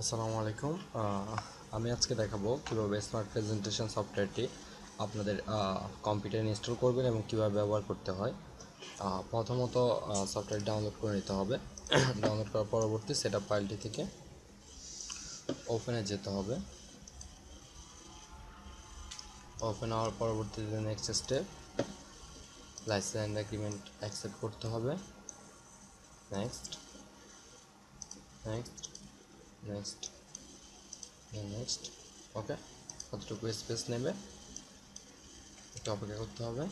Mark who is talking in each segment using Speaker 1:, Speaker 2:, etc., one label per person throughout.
Speaker 1: আসসালামু আলাইকুম। আমি আজকে দেখাবো কিভাবে স্মার্ট প্রেজেন্টেশন সফটওয়্যারটি আপনাদের কম্পিউটারে ইনস্টল করবেন এবং কিভাবে ব্যবহার করতে হয়। প্রথমত সফটওয়্যার ডাউনলোড করে নিতে হবে। ডাউনলোড করার পরবর্তী সেটআপ ফাইলটি থেকে ওপেনে যেতে হবে। ওপেন হওয়ার পরবর্তীতে next step licence and agreement accept করতে হবে। Next next next next okay, কতটুকু স্পেস নেবে একটু অপেক্ষা করতে হবে।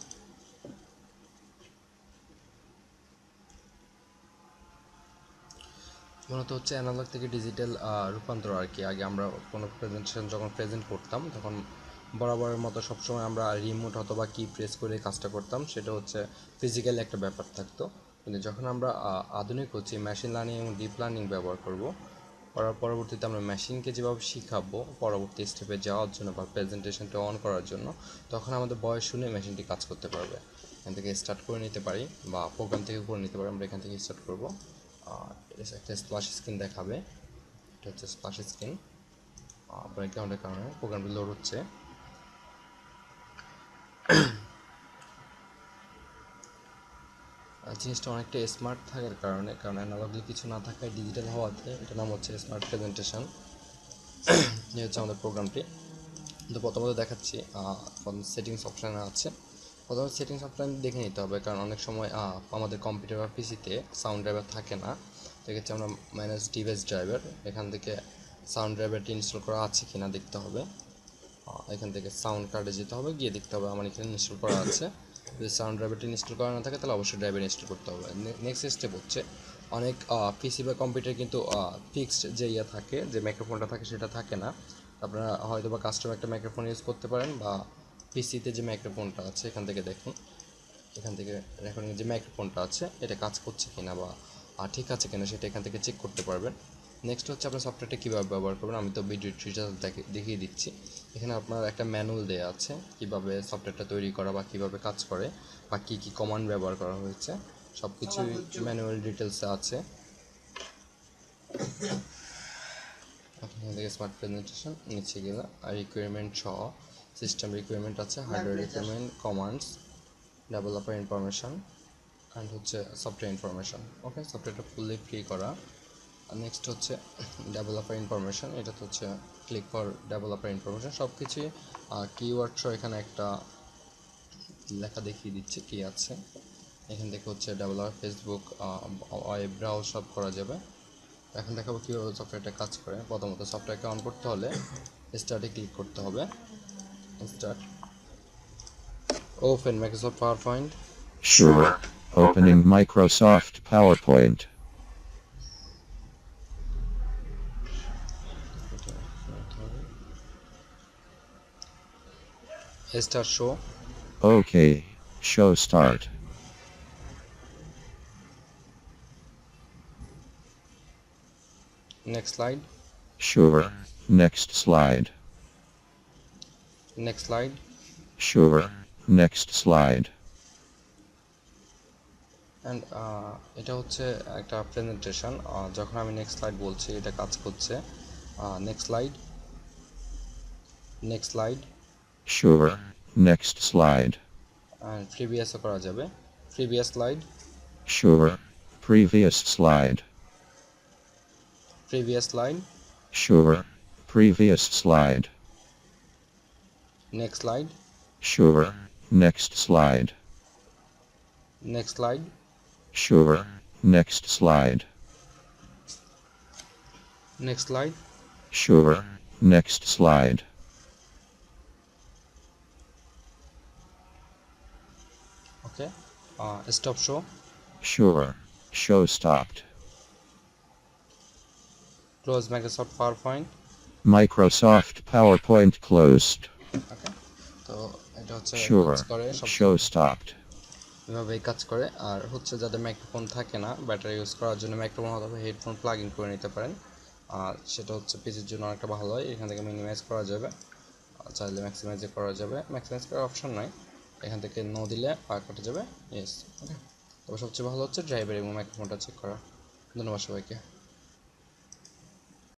Speaker 1: মূলত হচ্ছে অ্যানালগ থেকে ডিজিটাল রূপান্তর আর কি। আগে আমরা কোনো প্রেজেন্টেশন যখন প্রেজেন্ট করতাম তখন বরাবরের মতো সবসময় আমরা রিমোট অথবা কি প্রেস করে কাজটা করতাম, সেটা হচ্ছে ফিজিক্যাল একটা ব্যাপার থাকতো। কিন্তু যখন আমরা আধুনিক হচ্ছে মেশিন লার্নিং এবং ডিপ লার্নিং ব্যবহার করব, করার পরবর্তীতে আমরা মেশিনকে যেভাবে শিখাবো পরবর্তী স্টেপে যাওয়ার জন্য বা প্রেজেন্টেশনটা অন করার জন্য, তখন আমাদের বয়স শুনে মেশিনটি কাজ করতে পারবে। এখান থেকে স্টার্ট করে নিতে পারি বা প্রোগ্রাম থেকে করে নিতে পারি। আমরা এখান থেকে স্টার্ট করব। একটা স্প্লাশ স্ক্রিন দেখাবে, এটা হচ্ছে স্প্লাশ স্ক্রিন। ব্যাকগ্রাউন্ডের কারণে প্রোগ্রামটি লোড হচ্ছে। জিনিসটা অনেকটা স্মার্ট থাকার কারণে, কারণ অ্যানালগলি কিছু না থাকায় ডিজিটাল হওয়াতে এটা নাম হচ্ছে স্মার্ট প্রেজেন্টেশন। এই হচ্ছে আমাদের প্রোগ্রামটি। তো প্রথমত দেখাচ্ছি সেটিংস অপশানে আছে। প্রথমে সেটিংস অপশান দেখে নিতে হবে, কারণ অনেক সময় আমাদের কম্পিউটার বা পিসিতে সাউন্ড ড্রাইভার থাকে না। দেখেছি আমরা ম্যানেজ ডিভাইস ড্রাইভার, এখান থেকে সাউন্ড ড্রাইভারটি ইনস্টল করা আছে কিনা দেখতে হবে। এখান থেকে সাউন্ড কার্ডে যেতে হবে, গিয়ে দেখতে হবে আমার এখানে ইনস্টল করা আছে। যদি সাউন্ড ড্রাইভারটি ইনস্টল করা না থাকে তাহলে অবশ্যই ড্রাইভার ইনস্টল করতে হবে। নেক্সট স্টেপ হচ্ছে, অনেক পিসি বা কম্পিউটার কিন্তু ফিক্সড যে থাকে, যে মাইক্রোফোনটা থাকে সেটা থাকে না। আপনারা হয়তো বা কাস্টম একটা মাইক্রোফোন ইউজ করতে পারেন, বা পিসিতে যে মাইক্রোফোনটা আছে এখান থেকে দেখুন, এখান থেকে রেকর্ডিং যে মাইক্রোফোনটা আছে এটা কাজ করছে কিনা বা ঠিক আছে কিনা সেটা এখান থেকে চেক করতে পারবেন। নেক্সট হচ্ছে আপনার সফটওয়্যারটা কীভাবে ব্যবহার করবেন, আমি তো ভিডিও টিউটোরিয়াল দেখিয়ে দিচ্ছি। এখানে আপনার একটা ম্যানুয়াল দেওয়া আছে কীভাবে সফটওয়্যারটা তৈরি করা বা কীভাবে কাজ করে বা কী কী কমান্ড ব্যবহার করা হয়েছে, সব কিছুই ম্যানুয়াল ডিটেলসে আছে। এখান থেকে স্মার্ট প্রেজেন্টেশন নিচে গেলে রিকোয়ারমেন্ট সহ সিস্টেম রিকোয়ারমেন্ট আছে, hardware requirement, commands, developer information and হচ্ছে সফটওয়্যার ইনফরমেশন। ওকে, সফটওয়্যারটা ফুললি ফ্রি করা। আর নেক্সট হচ্ছে ডেভেলপার ইনফরমেশন, এটা তো হচ্ছে ক্লিক ফর ডেভেলপার ইনফরমেশন। সব কিছুই কিওয়ার্ড সহ এখানে একটা লেখা দেখিয়ে দিচ্ছে কী আছে। এখান থেকে হচ্ছে ডেভেলপার, ফেসবুক, ওয়েব ব্রাউজ সব করা যাবে। এখন দেখাবো কীভাবে সফটওয়্যারটা কাজ করে। প্রথমত সফটওয়্যারকে অন করতে হলে স্টার্টে ক্লিক করতে হবে। Start, open Microsoft power point.
Speaker 2: Sure. Opening Microsoft PowerPoint.
Speaker 1: Start show.
Speaker 2: OK. Show start.
Speaker 1: Next slide.
Speaker 2: Sure. Next slide.
Speaker 1: Next slide.
Speaker 2: Sure. Next slide.
Speaker 1: And এটা হচ্ছে একটা প্রেজেন্টেশন। যখন আমি নেক্সট স্লাইড বলছি এটা কাজ করছে। Next slide, next slide.
Speaker 2: Sure. Next slide.
Speaker 1: And প্রিভিয়াসও করা যাবে। Previous slide,
Speaker 2: Sure. Previous slide.
Speaker 1: Previous slide.
Speaker 2: Sure. Previous slide.
Speaker 1: Next slide,
Speaker 2: Sure. Next slide.
Speaker 1: Next slide.
Speaker 2: Sure. Next slide.
Speaker 1: Next slide.
Speaker 2: Sure. Next slide.
Speaker 1: Okay, stop show.
Speaker 2: Sure. Show stopped.
Speaker 1: Close Microsoft PowerPoint.
Speaker 2: Microsoft PowerPoint closed.
Speaker 1: Okay, তো এটা হচ্ছে
Speaker 2: Sure.
Speaker 1: কাজ করে সব
Speaker 2: Show stopped.
Speaker 1: এভাবেই কাজ করে। আর হচ্ছে যাদের মাইক্রোফোন থাকে না, ব্যাটারি ইউজ করার জন্য মাইক্রোফোন অথবা হেডফোন প্লাগ ইন করে নিতে পারেন। আর সেটা হচ্ছে পিসির জন্য অনেকটা ভালো হয়। এখান থেকে মিনিমাইজ করা যাবে, চাইলে ম্যাক্সিমাইজ করা যাবে। ম্যাক্সিমাইজ করার অপশন নাই, এখান থেকে নো দিলে পার কাটা যাবে। ইয়েস, ওকে। তবে সবচেয়ে ভালো হচ্ছে ড্রাইভার এবং মাইক্রোফোনটা চেক করা। ধন্যবাদ সবাইকে।